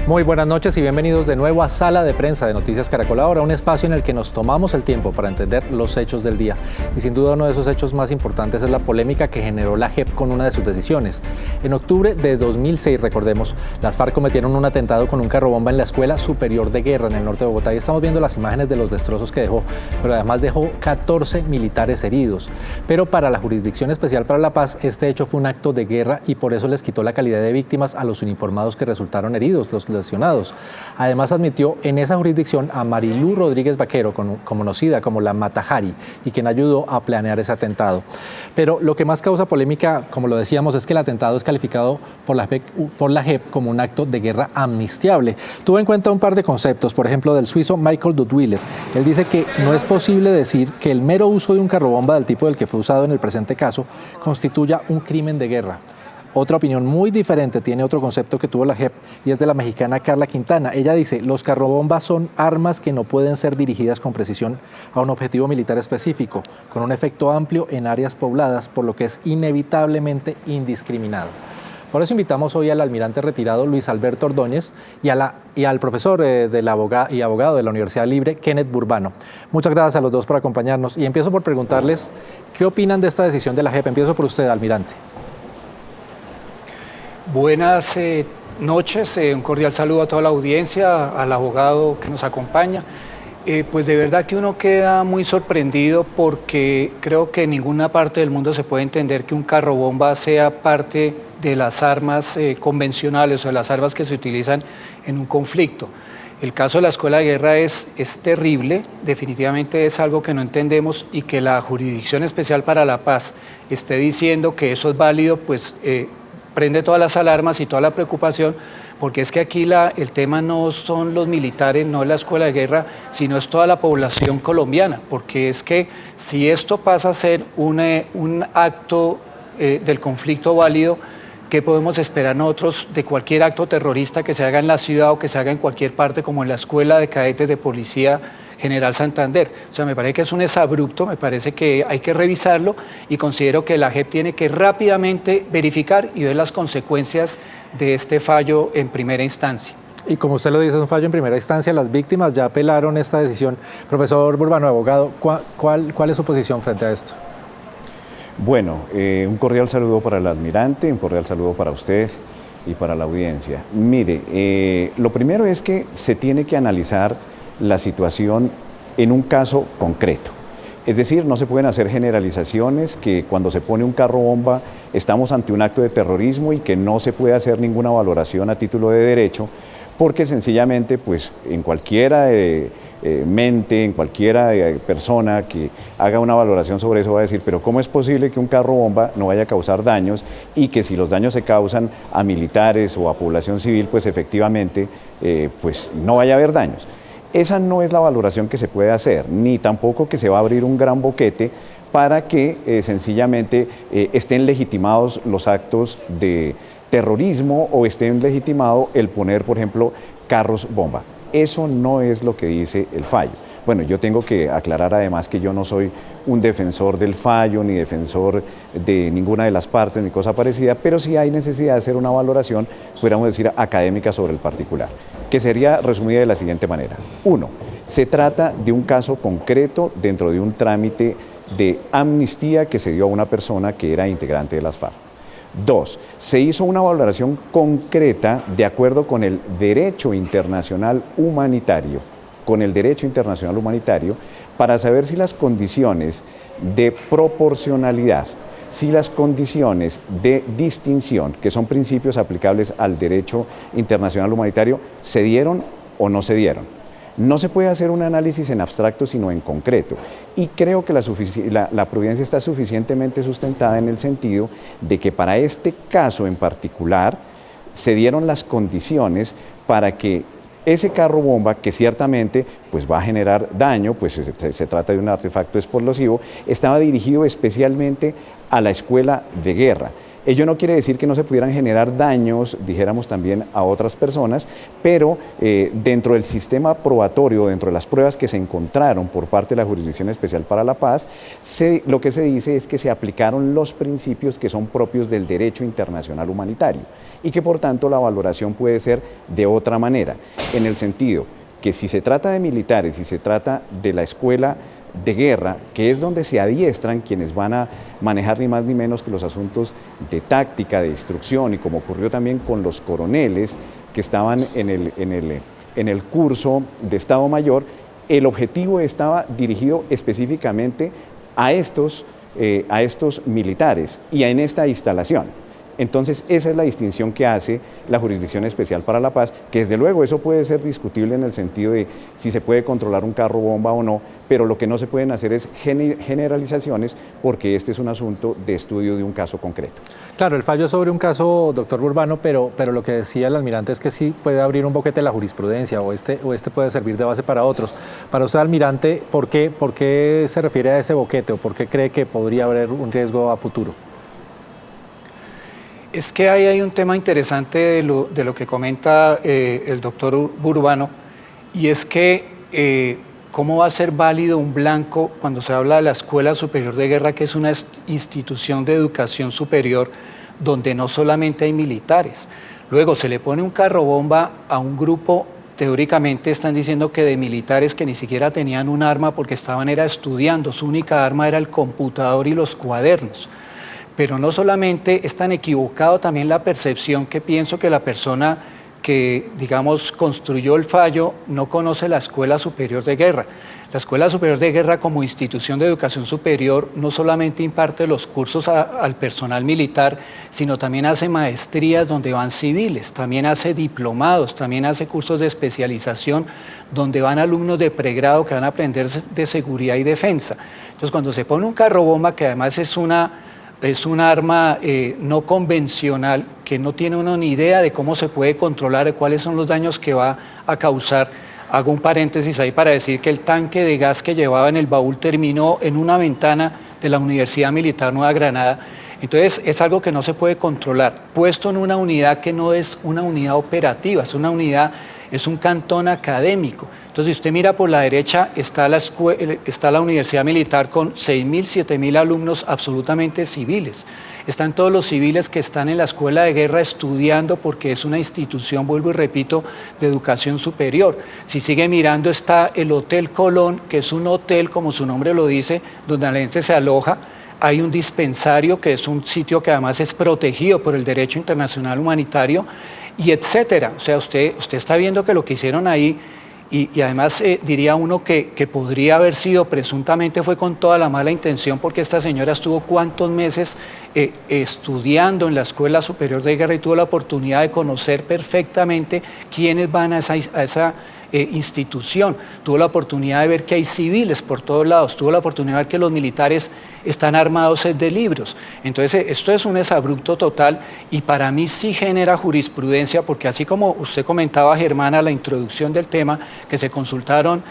Muy buenas noches y bienvenidos de nuevo a Sala de Prensa de Noticias Caracol Ahora, un espacio en el que nos tomamos el tiempo para entender los hechos del día. Y sin duda uno de esos hechos más importantes es la polémica que generó la JEP con una de sus decisiones. En octubre de 2006, recordemos, las FARC cometieron un atentado con un carrobomba en la Escuela Superior de Guerra en el norte de Bogotá y estamos viendo las imágenes de los destrozos que dejó, pero además dejó 14 militares heridos. Pero para la Jurisdicción Especial para la Paz, este hecho fue un acto de guerra y por eso les quitó la calidad de víctimas a los uniformados que resultaron heridos, los lesionados. Además admitió en esa jurisdicción a Marilú Rodríguez Vaquero, conocida como la Matajari, y quien ayudó a planear ese atentado. Pero lo que más causa polémica, como lo decíamos, es que el atentado es calificado por la JEP como un acto de guerra amnistiable. Tuvo en cuenta un par de conceptos, por ejemplo, del suizo Michael Duttweiler. Él dice que no es posible decir que el mero uso de un carrobomba del tipo del que fue usado en el presente caso constituya un crimen de guerra. Otra opinión muy diferente tiene otro concepto que tuvo la JEP y es de la mexicana Carla Quintana. Ella dice, los carrobombas son armas que no pueden ser dirigidas con precisión a un objetivo militar específico, con un efecto amplio en áreas pobladas, por lo que es inevitablemente indiscriminado. Por eso invitamos hoy al almirante retirado Luis Alberto Ordóñez y al profesor y abogado de la Universidad Libre, Kenneth Burbano. Muchas gracias a los dos por acompañarnos y empiezo por preguntarles qué opinan de esta decisión de la JEP. Empiezo por usted, almirante. Buenas noches, un cordial saludo a toda la audiencia, al abogado que nos acompaña. Pues de verdad que uno queda muy sorprendido porque creo que en ninguna parte del mundo se puede entender que un carrobomba sea parte de las armas convencionales o de las armas que se utilizan en un conflicto. El caso de la Escuela de Guerra es terrible, definitivamente es algo que no entendemos y que la Jurisdicción Especial para la Paz esté diciendo que eso es válido, pues prende todas las alarmas y toda la preocupación, porque es que aquí el tema no son los militares, no es la Escuela de Guerra, sino es toda la población colombiana, porque es que si esto pasa a ser un acto del conflicto válido, ¿qué podemos esperar nosotros de cualquier acto terrorista que se haga en la ciudad o que se haga en cualquier parte, como en la Escuela de Cadetes de Policía General Santander? O sea, me parece que es un exabrupto, me parece que hay que revisarlo y considero que la JEP tiene que rápidamente verificar y ver las consecuencias de este fallo en primera instancia. Y como usted lo dice, es un fallo en primera instancia, las víctimas ya apelaron esta decisión. Profesor Burbano, abogado, ¿cuál es su posición frente a esto? Bueno, un cordial saludo para el almirante, un cordial saludo para usted y para la audiencia. Mire, lo primero es que se tiene que analizar la situación en un caso concreto. Es decir, no se pueden hacer generalizaciones que cuando se pone un carrobomba estamos ante un acto de terrorismo y que no se puede hacer ninguna valoración a título de derecho, porque sencillamente pues en cualquiera mente, en cualquiera persona que haga una valoración sobre eso va a decir, pero ¿cómo es posible que un carrobomba no vaya a causar daños y que si los daños se causan a militares o a población civil, pues efectivamente pues no vaya a haber daños? Esa no es la valoración que se puede hacer, ni tampoco que se va a abrir un gran boquete para que sencillamente estén legitimados los actos de terrorismo o estén legitimado el poner, por ejemplo, carros bomba. Eso no es lo que dice el fallo. Bueno, yo tengo que aclarar además que yo no soy un defensor del fallo, ni defensor de ninguna de las partes, ni cosa parecida, pero sí hay necesidad de hacer una valoración, pudiéramos decir, académica sobre el particular, que sería resumida de la siguiente manera. 1. Se trata de un caso concreto dentro de un trámite de amnistía que se dio a una persona que era integrante de las FARC. 2. Se hizo una valoración concreta de acuerdo con el derecho internacional humanitario, para saber si las condiciones de proporcionalidad, si las condiciones de distinción, que son principios aplicables al derecho internacional humanitario, se dieron o no se dieron. No se puede hacer un análisis en abstracto, sino en concreto. Y creo que la providencia está suficientemente sustentada en el sentido de que para este caso en particular se dieron las condiciones para que ese carro bomba, que ciertamente pues, va a generar daño, pues se trata de un artefacto explosivo, estaba dirigido especialmente a la Escuela de Guerra. Ello no quiere decir que no se pudieran generar daños, dijéramos también, a otras personas, pero dentro del sistema probatorio, dentro de las pruebas que se encontraron por parte de la Jurisdicción Especial para la Paz, lo que se dice es que se aplicaron los principios que son propios del derecho internacional humanitario y que por tanto la valoración puede ser de otra manera, en el sentido que si se trata de militares, si se trata de la escuela de guerra, que es donde se adiestran quienes van a manejar ni más ni menos que los asuntos de táctica, de instrucción, y como ocurrió también con los coroneles que estaban en el curso de Estado Mayor, el objetivo estaba dirigido específicamente a estos militares y en esta instalación. Entonces, esa es la distinción que hace la Jurisdicción Especial para la Paz, que desde luego eso puede ser discutible en el sentido de si se puede controlar un carro bomba o no, pero lo que no se pueden hacer es generalizaciones, porque este es un asunto de estudio de un caso concreto. Claro, el fallo es sobre un caso, doctor Burbano, pero lo que decía el almirante es que sí puede abrir un boquete la jurisprudencia o este puede servir de base para otros. Para usted, almirante, ¿por qué se refiere a ese boquete o por qué cree que podría haber un riesgo a futuro? Es que ahí hay un tema interesante de lo que comenta el doctor Burbano, y es que cómo va a ser válido un blanco cuando se habla de la Escuela Superior de Guerra, que es una institución de educación superior donde no solamente hay militares. Luego se le pone un carro bomba a un grupo, teóricamente están diciendo que de militares que ni siquiera tenían un arma porque estaban estudiando, su única arma era el computador y los cuadernos. Pero no solamente es tan equivocado también la percepción que pienso que la persona que, digamos, construyó el fallo no conoce la Escuela Superior de Guerra. La Escuela Superior de Guerra como institución de educación superior no solamente imparte los cursos al personal militar, sino también hace maestrías donde van civiles, también hace diplomados, también hace cursos de especialización donde van alumnos de pregrado que van a aprender de seguridad y defensa. Entonces, cuando se pone un carro bomba, que además es un arma no convencional, que no tiene uno ni idea de cómo se puede controlar, de cuáles son los daños que va a causar. Hago un paréntesis ahí para decir que el tanque de gas que llevaba en el baúl terminó en una ventana de la Universidad Militar Nueva Granada. Entonces es algo que no se puede controlar, puesto en una unidad que no es una unidad operativa, es un cantón académico. Entonces, si usted mira por la derecha, está la Universidad Militar con 6.000, 7.000 alumnos absolutamente civiles. Están todos los civiles que están en la Escuela de Guerra estudiando porque es una institución, vuelvo y repito, de educación superior. Si sigue mirando, está el Hotel Colón, que es un hotel, como su nombre lo dice, donde la gente se aloja. Hay un dispensario, que es un sitio que además es protegido por el derecho internacional humanitario, y etcétera. O sea, usted está viendo que lo que hicieron ahí, y además diría uno que podría haber sido, presuntamente fue con toda la mala intención, porque esta señora estuvo cuántos meses estudiando en la Escuela Superior de Guerra y tuvo la oportunidad de conocer perfectamente quiénes van a esa institución, tuvo la oportunidad de ver que hay civiles por todos lados, tuvo la oportunidad de ver que los militares están armados de libros. Entonces, esto es un exabrupto total y para mí sí genera jurisprudencia, porque así como usted comentaba, Germana, la introducción del tema, que se consultaron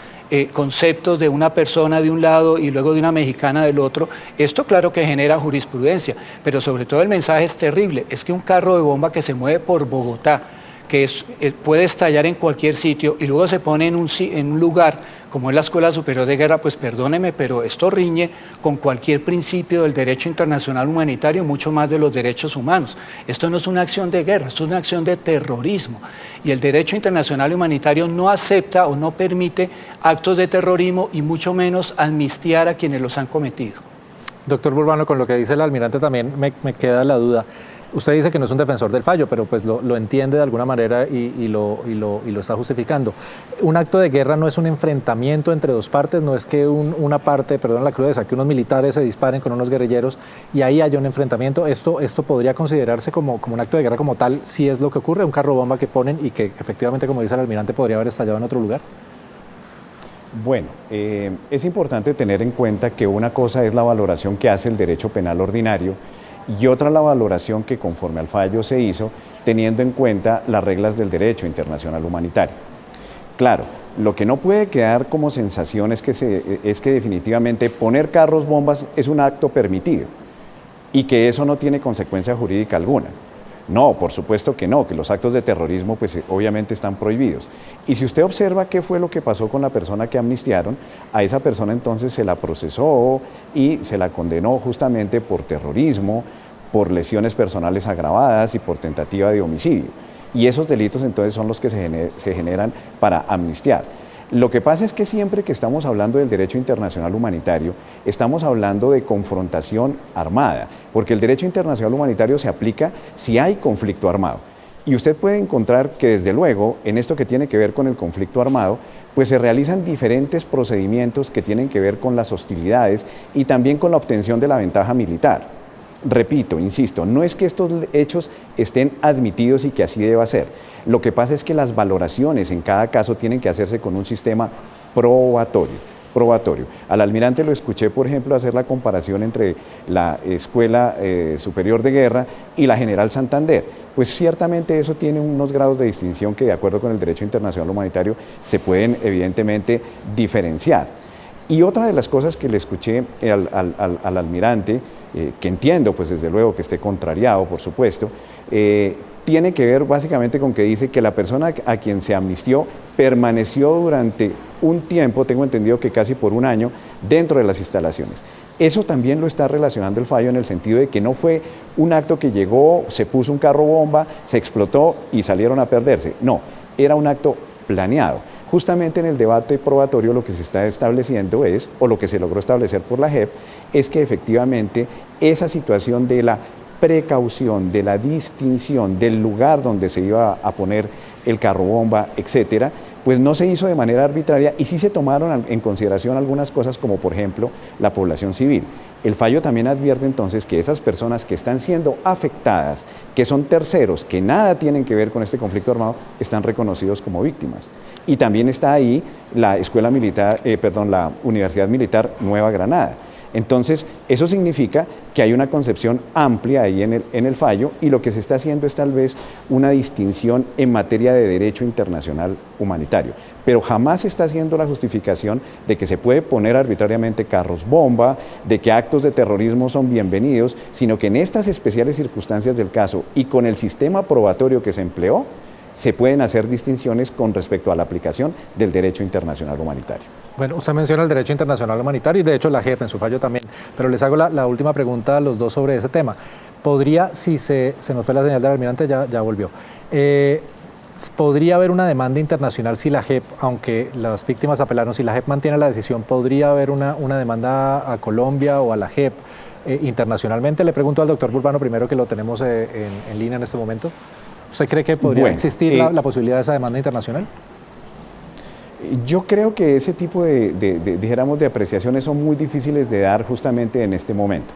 conceptos de una persona de un lado y luego de una mexicana del otro, esto claro que genera jurisprudencia, pero sobre todo el mensaje es terrible, es que un carro de bomba que se mueve por Bogotá, que puede estallar en cualquier sitio y luego se pone en un lugar como es la Escuela Superior de Guerra, pues perdóneme, pero esto riñe con cualquier principio del derecho internacional humanitario, mucho más de los derechos humanos. Esto no es una acción de guerra, esto es una acción de terrorismo. Y el derecho internacional humanitario no acepta o no permite actos de terrorismo y mucho menos amnistiar a quienes los han cometido. Doctor Burbano, con lo que dice el almirante también me queda la duda. Usted dice que no es un defensor del fallo, pero pues lo entiende de alguna manera y lo está justificando. Un acto de guerra no es un enfrentamiento entre dos partes, no es que una parte, perdón la crudeza, que unos militares se disparen con unos guerrilleros y ahí haya un enfrentamiento. Esto podría considerarse como un acto de guerra como tal, si es lo que ocurre, un carro bomba que ponen y que efectivamente, como dice el almirante, podría haber estallado en otro lugar. Bueno, es importante tener en cuenta que una cosa es la valoración que hace el derecho penal ordinario y otra la valoración que conforme al fallo se hizo teniendo en cuenta las reglas del derecho internacional humanitario. Claro, lo que no puede quedar como sensación es que definitivamente poner carros bombas es un acto permitido y que eso no tiene consecuencia jurídica alguna. No, por supuesto que no, que los actos de terrorismo pues obviamente están prohibidos. Y si usted observa qué fue lo que pasó con la persona que amnistiaron, a esa persona entonces se la procesó y se la condenó justamente por terrorismo, por lesiones personales agravadas y por tentativa de homicidio. Y esos delitos entonces son los que se generan para amnistiar. Lo que pasa es que siempre que estamos hablando del derecho internacional humanitario, estamos hablando de confrontación armada, porque el derecho internacional humanitario se aplica si hay conflicto armado. Y usted puede encontrar que desde luego, en esto que tiene que ver con el conflicto armado, pues se realizan diferentes procedimientos que tienen que ver con las hostilidades y también con la obtención de la ventaja militar. Repito, insisto, no es que estos hechos estén admitidos y que así deba ser. Lo que pasa es que las valoraciones en cada caso tienen que hacerse con un sistema probatorio. Al almirante lo escuché, por ejemplo, hacer la comparación entre la Escuela Superior de Guerra y la General Santander. Pues ciertamente eso tiene unos grados de distinción que, de acuerdo con el derecho internacional humanitario, se pueden evidentemente diferenciar. Y otra de las cosas que le escuché al almirante, que entiendo, pues desde luego que esté contrariado, por supuesto, tiene que ver básicamente con que dice que la persona a quien se amnistió permaneció durante un tiempo, tengo entendido que casi por un año, dentro de las instalaciones. Eso también lo está relacionando el fallo en el sentido de que no fue un acto que llegó, se puso un carro bomba, se explotó y salieron a perderse. No, era un acto planeado. Justamente en el debate probatorio lo que se está estableciendo es, o lo que se logró establecer por la JEP, es que efectivamente esa situación de la precaución, de la distinción del lugar donde se iba a poner el carro bomba, etcétera, pues no se hizo de manera arbitraria y sí se tomaron en consideración algunas cosas como por ejemplo la población civil. El fallo también advierte entonces que esas personas que están siendo afectadas, que son terceros, que nada tienen que ver con este conflicto armado, están reconocidos como víctimas. Y también está ahí la la Universidad Militar Nueva Granada. Entonces, eso significa que hay una concepción amplia ahí en el fallo y lo que se está haciendo es tal vez una distinción en materia de derecho internacional humanitario. Pero jamás se está haciendo la justificación de que se puede poner arbitrariamente carros bomba, de que actos de terrorismo son bienvenidos, sino que en estas especiales circunstancias del caso y con el sistema probatorio que se empleó, se pueden hacer distinciones con respecto a la aplicación del derecho internacional humanitario. Bueno, usted menciona el derecho internacional humanitario y de hecho la JEP en su fallo también, pero les hago la última pregunta a los dos sobre ese tema. ¿Podría, si se nos fue la señal del almirante, ya volvió, podría haber una demanda internacional si la JEP, aunque las víctimas apelaron, si la JEP mantiene la decisión, podría haber una demanda a Colombia o a la JEP internacionalmente? Le pregunto al doctor Burbano primero, que lo tenemos en línea en este momento. ¿Usted cree que podría existir la posibilidad de esa demanda internacional? Yo creo que ese tipo dijéramos, de apreciaciones son muy difíciles de dar justamente en este momento,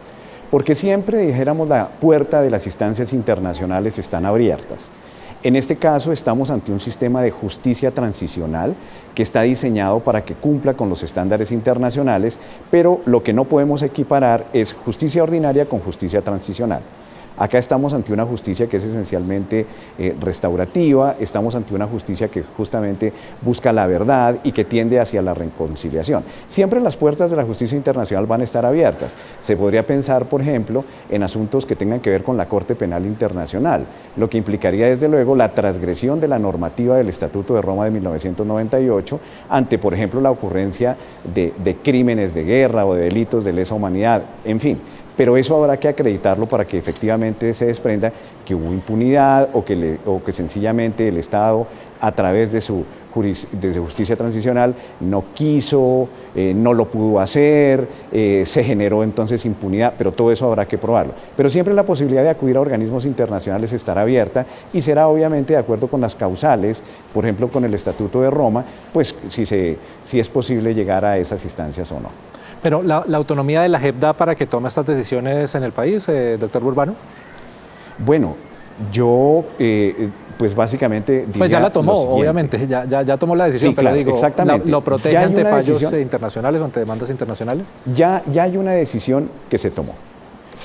porque siempre, dijéramos, la puerta de las instancias internacionales están abiertas. En este caso estamos ante un sistema de justicia transicional que está diseñado para que cumpla con los estándares internacionales, pero lo que no podemos equiparar es justicia ordinaria con justicia transicional. Acá estamos ante una justicia que es esencialmente restaurativa, estamos ante una justicia que justamente busca la verdad y que tiende hacia la reconciliación. Siempre las puertas de la justicia internacional van a estar abiertas. Se podría pensar, por ejemplo, en asuntos que tengan que ver con la Corte Penal Internacional, lo que implicaría desde luego la transgresión de la normativa del Estatuto de Roma de 1998 ante, por ejemplo, la ocurrencia de crímenes de guerra o de delitos de lesa humanidad, en fin. Pero eso habrá que acreditarlo para que efectivamente se desprenda que hubo impunidad o que sencillamente el Estado, a través de su justicia transicional, no quiso, no lo pudo hacer, se generó entonces impunidad, pero todo eso habrá que probarlo. Pero siempre la posibilidad de acudir a organismos internacionales estará abierta y será obviamente de acuerdo con las causales, por ejemplo con el Estatuto de Roma, pues si es posible llegar a esas instancias o no. Pero la autonomía de la JEP da para que tome estas decisiones en el país, doctor Burbano. Bueno, yo pues básicamente diría pues ya la tomó, obviamente, ya tomó la decisión, sí, pero claro, digo, exactamente. ¿lo protege ante fallos internacionales o ante demandas internacionales? Ya hay una decisión que se tomó.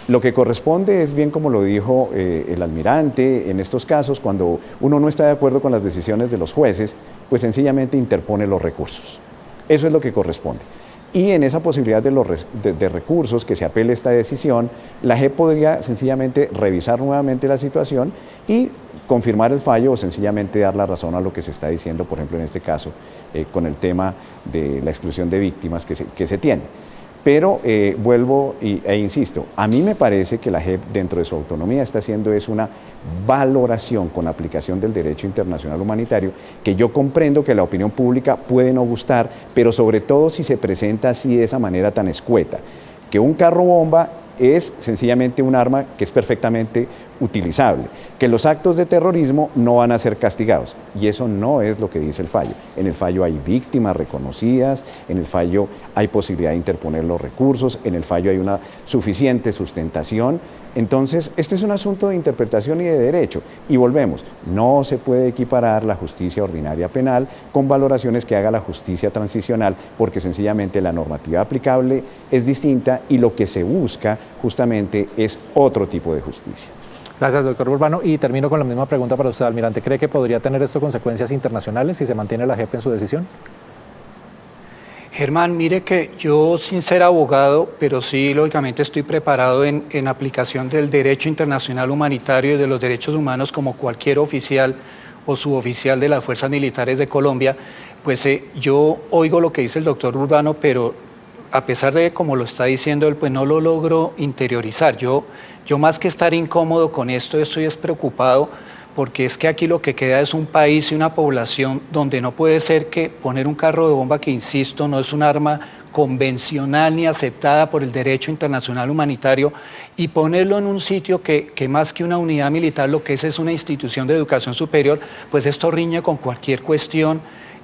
Lo que corresponde es, bien como lo dijo el almirante, en estos casos, cuando uno no está de acuerdo con las decisiones de los jueces, pues sencillamente interpone los recursos. Eso es lo que corresponde. y en esa posibilidad de recursos que se apele esta decisión, la JEP podría sencillamente revisar nuevamente la situación y confirmar el fallo o sencillamente dar la razón a lo que se está diciendo, por ejemplo, en este caso, con el tema de la exclusión de víctimas que se tiene. Pero vuelvo e insisto, a mí me parece que la JEP dentro de su autonomía está haciendo una valoración con aplicación del derecho internacional humanitario, que yo comprendo que la opinión pública puede no gustar, pero sobre todo si se presenta así de esa manera tan escueta, que un carro bomba es sencillamente un arma que es perfectamente utilizable, que los actos de terrorismo no van a ser castigados, y eso no es lo que dice el fallo. En el fallo hay víctimas reconocidas, en el fallo hay posibilidad de interponer los recursos, en el fallo hay una suficiente sustentación. Entonces, este es un asunto de interpretación y de derecho, y volvemos, no se puede equiparar la justicia ordinaria penal con valoraciones que haga la justicia transicional, porque sencillamente la normativa aplicable es distinta y lo que se busca justamente es otro tipo de justicia. Gracias, doctor Burbano. Y termino con la misma pregunta para usted, almirante. ¿Cree que podría tener esto consecuencias internacionales si se mantiene la JEP en su decisión? Germán, mire que yo, sin ser abogado, pero sí, lógicamente, estoy preparado en aplicación del derecho internacional humanitario y de los derechos humanos como cualquier oficial o suboficial de las Fuerzas Militares de Colombia, pues yo oigo lo que dice el doctor Burbano, pero a pesar de como lo está diciendo él, pues no lo logro interiorizar. Yo más que estar incómodo con esto, estoy preocupado, porque es que aquí lo que queda es un país y una población donde no puede ser que poner un carro de bomba, que insisto, no es un arma convencional ni aceptada por el derecho internacional humanitario, y ponerlo en un sitio que más que una unidad militar, lo que es una institución de educación superior, pues esto riñe con cualquier cuestión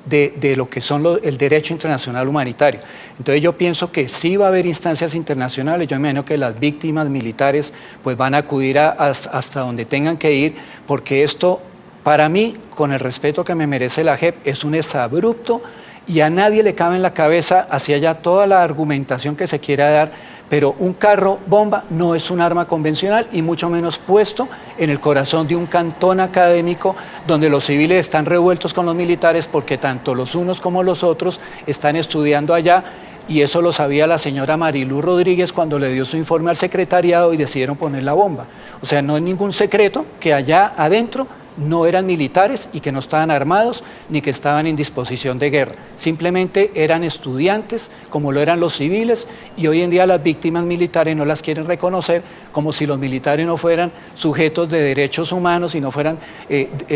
de lo que son el derecho internacional humanitario. Entonces yo pienso que sí va a haber instancias internacionales. Yo me imagino que las víctimas militares pues van a acudir hasta donde tengan que ir, porque esto, para mí, con el respeto que me merece la JEP, es un exabrupto, y a nadie le cabe en la cabeza hacia allá toda la argumentación que se quiera dar, pero un carro bomba no es un arma convencional, y mucho menos puesto en el corazón de un cantón académico donde los civiles están revueltos con los militares, porque tanto los unos como los otros están estudiando allá, y eso lo sabía la señora Marilú Rodríguez cuando le dio su informe al secretariado y decidieron poner la bomba. O sea, no es ningún secreto que allá adentro no eran militares y que no estaban armados ni que estaban en disposición de guerra. Simplemente eran estudiantes, como lo eran los civiles, y hoy en día las víctimas militares no las quieren reconocer, como si los militares no fueran sujetos de derechos humanos y no fueran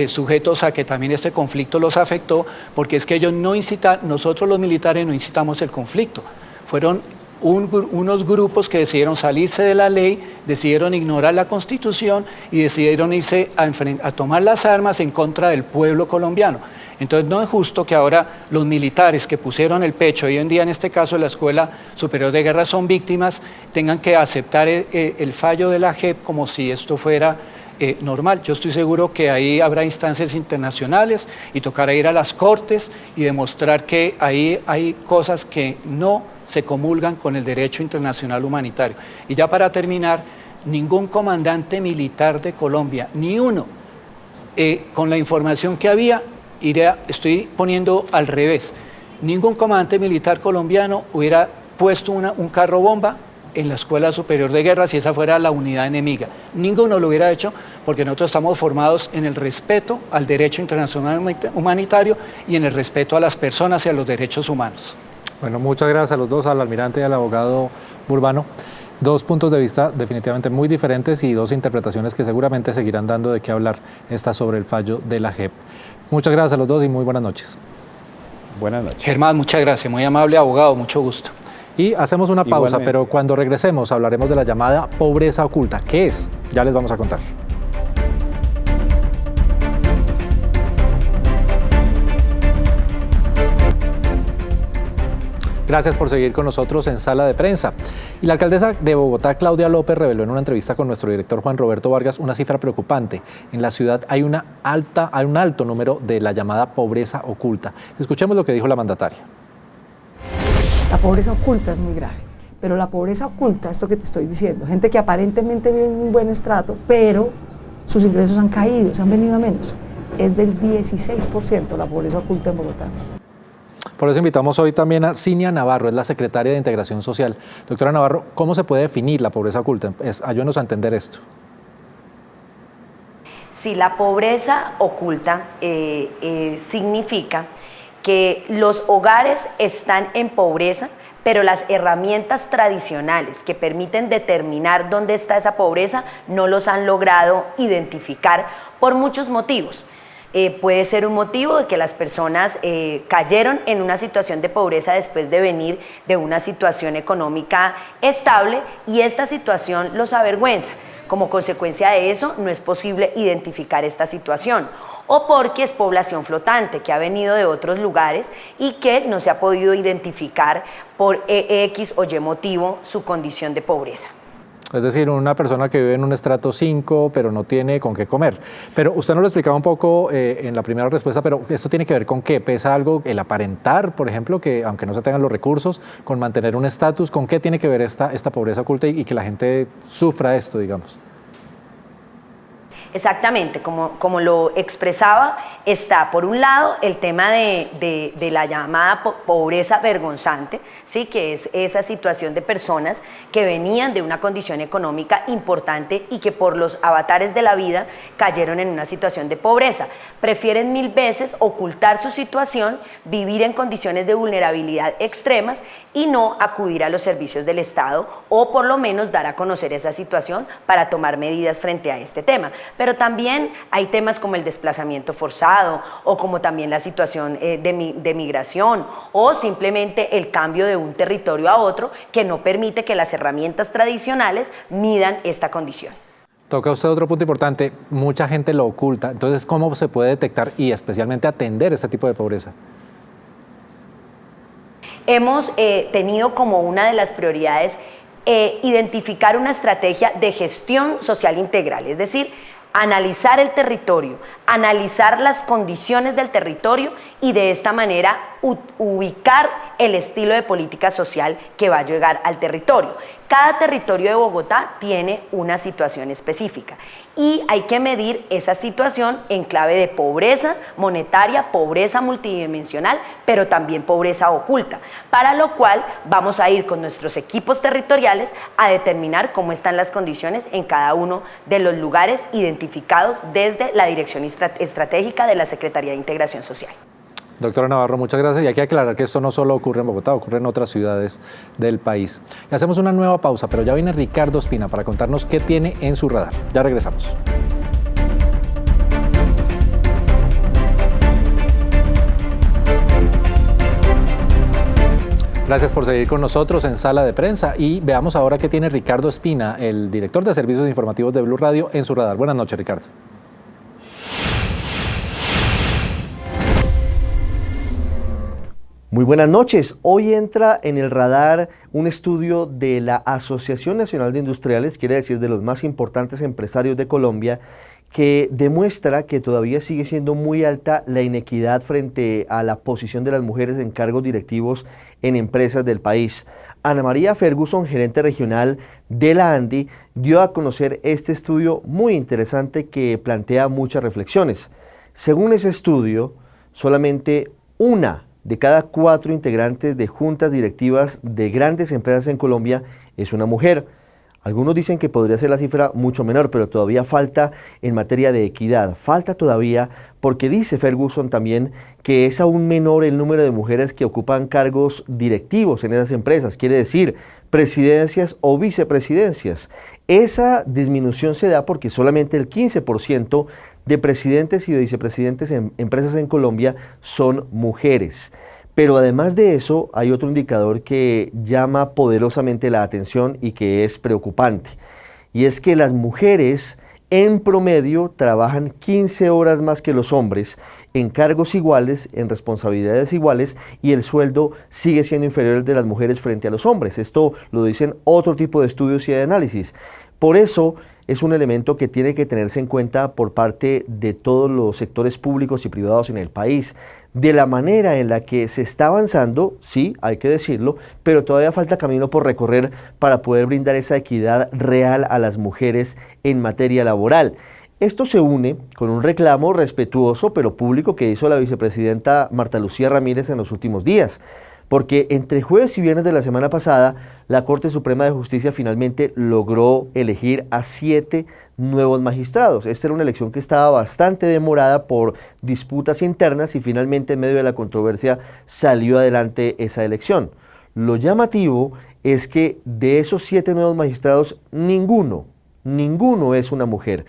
sujetos a que también este conflicto los afectó, porque es que ellos no incitan, nosotros los militares no incitamos el conflicto. Fueron unos grupos que decidieron salirse de la ley, decidieron ignorar la Constitución y decidieron irse a tomar las armas en contra del pueblo colombiano. Entonces no es justo que ahora los militares que pusieron el pecho, hoy en día en este caso la Escuela Superior de Guerra son víctimas, tengan que aceptar el fallo de la JEP como si esto fuera normal. Yo estoy seguro que ahí habrá instancias internacionales y tocará ir a las cortes y demostrar que ahí hay cosas que no se comulgan con el derecho internacional humanitario. Y ya para terminar, ningún comandante militar de Colombia, ni uno, con la información que había, estoy poniendo al revés, ningún comandante militar colombiano hubiera puesto un carro bomba en la Escuela Superior de Guerra si esa fuera la unidad enemiga. Ninguno lo hubiera hecho, porque nosotros estamos formados en el respeto al derecho internacional humanitario y en el respeto a las personas y a los derechos humanos. Bueno, muchas gracias a los dos, al almirante y al abogado Burbano. Dos puntos de vista definitivamente muy diferentes y dos interpretaciones que seguramente seguirán dando de qué hablar. Esta sobre el fallo de la JEP. Muchas gracias a los dos y muy buenas noches. Buenas noches. Germán, muchas gracias. Muy amable abogado, mucho gusto. Y hacemos una pausa, Igualmente. pero cuando regresemos hablaremos de la llamada pobreza oculta. ¿Qué es? Ya les vamos a contar. Gracias por seguir con nosotros en Sala de Prensa. Y la alcaldesa de Bogotá, Claudia López, reveló en una entrevista con nuestro director Juan Roberto Vargas una cifra preocupante. En la ciudad hay un alto número de la llamada pobreza oculta. Escuchemos lo que dijo la mandataria. La pobreza oculta es muy grave, pero la pobreza oculta, esto que te estoy diciendo, gente que aparentemente vive en un buen estrato, pero sus ingresos han caído, se han venido a menos. Es del 16% la pobreza oculta en Bogotá. Por eso invitamos hoy también a Cinia Navarro, es la secretaria de Integración Social. Doctora Navarro, ¿cómo se puede definir la pobreza oculta? Ayúdenos a entender esto. Sí, la pobreza oculta significa que los hogares están en pobreza, pero las herramientas tradicionales que permiten determinar dónde está esa pobreza no los han logrado identificar por muchos motivos. Puede ser un motivo de que las personas cayeron en una situación de pobreza después de venir de una situación económica estable y esta situación los avergüenza. Como consecuencia de eso, no es posible identificar esta situación. O porque es población flotante que ha venido de otros lugares y que no se ha podido identificar por X o Y motivo su condición de pobreza. Es decir, una persona que vive en un estrato 5, pero no tiene con qué comer. Pero usted nos lo explicaba un poco en la primera respuesta, pero ¿esto tiene que ver con qué? ¿Pesa algo el aparentar, por ejemplo, que aunque no se tengan los recursos, con mantener un estatus? ¿Con qué tiene que ver esta pobreza oculta y que la gente sufra esto, digamos? Exactamente, como lo expresaba, está por un lado el tema de la llamada pobreza vergonzante, ¿sí? Que es esa situación de personas que venían de una condición económica importante y que por los avatares de la vida cayeron en una situación de pobreza. Prefieren 1000 veces ocultar su situación, vivir en condiciones de vulnerabilidad extremas y no acudir a los servicios del Estado o por lo menos dar a conocer esa situación para tomar medidas frente a este tema. Pero también hay temas como el desplazamiento forzado o como también la situación de migración o simplemente el cambio de un territorio a otro que no permite que las herramientas tradicionales midan esta condición. Toca usted otro punto importante, mucha gente lo oculta, entonces ¿cómo se puede detectar y especialmente atender este tipo de pobreza? Hemos tenido como una de las prioridades identificar una estrategia de gestión social integral, es decir, analizar el territorio, analizar las condiciones del territorio y de esta manera ubicar el estilo de política social que va a llegar al territorio. Cada territorio de Bogotá tiene una situación específica y hay que medir esa situación en clave de pobreza monetaria, pobreza multidimensional, pero también pobreza oculta, para lo cual vamos a ir con nuestros equipos territoriales a determinar cómo están las condiciones en cada uno de los lugares identificados desde la Dirección Estratégica de la Secretaría de Integración Social. Doctora Navarro, muchas gracias. Y hay que aclarar que esto no solo ocurre en Bogotá, ocurre en otras ciudades del país. Y hacemos una nueva pausa, pero ya viene Ricardo Espina para contarnos qué tiene en su radar. Ya regresamos. Gracias por seguir con nosotros en Sala de Prensa y veamos ahora qué tiene Ricardo Espina, el director de Servicios Informativos de Blue Radio, en su radar. Buenas noches, Ricardo. Muy buenas noches. Hoy entra en el radar un estudio de la Asociación Nacional de Industriales, quiere decir de los más importantes empresarios de Colombia, que demuestra que todavía sigue siendo muy alta la inequidad frente a la posición de las mujeres en cargos directivos en empresas del país. Ana María Ferguson, gerente regional de la ANDI, dio a conocer este estudio muy interesante que plantea muchas reflexiones. Según ese estudio, solamente una de cada 4 integrantes de juntas directivas de grandes empresas en Colombia es una mujer. Algunos dicen que podría ser la cifra mucho menor, pero todavía falta en materia de equidad. Falta todavía porque dice Ferguson también que es aún menor el número de mujeres que ocupan cargos directivos en esas empresas, quiere decir presidencias o vicepresidencias. Esa disminución se da porque solamente el 15% de presidentes y de vicepresidentes en empresas en Colombia son mujeres. Pero además de eso, hay otro indicador que llama poderosamente la atención y que es preocupante. Y es que las mujeres en promedio trabajan 15 horas más que los hombres en cargos iguales, en responsabilidades iguales, y el sueldo sigue siendo inferior al de las mujeres frente a los hombres. Esto lo dicen otro tipo de estudios y de análisis. Por eso es un elemento que tiene que tenerse en cuenta por parte de todos los sectores públicos y privados en el país. De la manera en la que se está avanzando, sí, hay que decirlo, pero todavía falta camino por recorrer para poder brindar esa equidad real a las mujeres en materia laboral. Esto se une con un reclamo respetuoso pero público que hizo la vicepresidenta Marta Lucía Ramírez en los últimos días, porque entre jueves y viernes de la semana pasada, la Corte Suprema de Justicia finalmente logró elegir a 7 nuevos magistrados. Esta era una elección que estaba bastante demorada por disputas internas y finalmente en medio de la controversia salió adelante esa elección. Lo llamativo es que de esos 7 nuevos magistrados, ninguno es una mujer.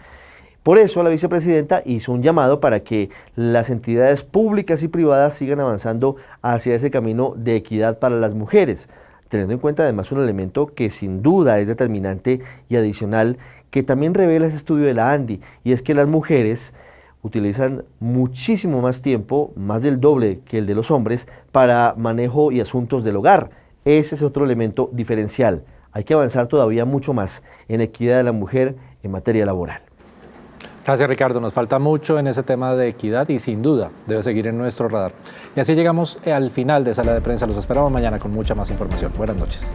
Por eso la vicepresidenta hizo un llamado para que las entidades públicas y privadas sigan avanzando hacia ese camino de equidad para las mujeres, teniendo en cuenta además un elemento que sin duda es determinante y adicional, que también revela ese estudio de la ANDI, y es que las mujeres utilizan muchísimo más tiempo, más del doble que el de los hombres, para manejo y asuntos del hogar. Ese es otro elemento diferencial. Hay que avanzar todavía mucho más en equidad de la mujer en materia laboral. Gracias, Ricardo. Nos falta mucho en ese tema de equidad y sin duda debe seguir en nuestro radar. Y así llegamos al final de Sala de Prensa. Los esperamos mañana con mucha más información. Buenas noches.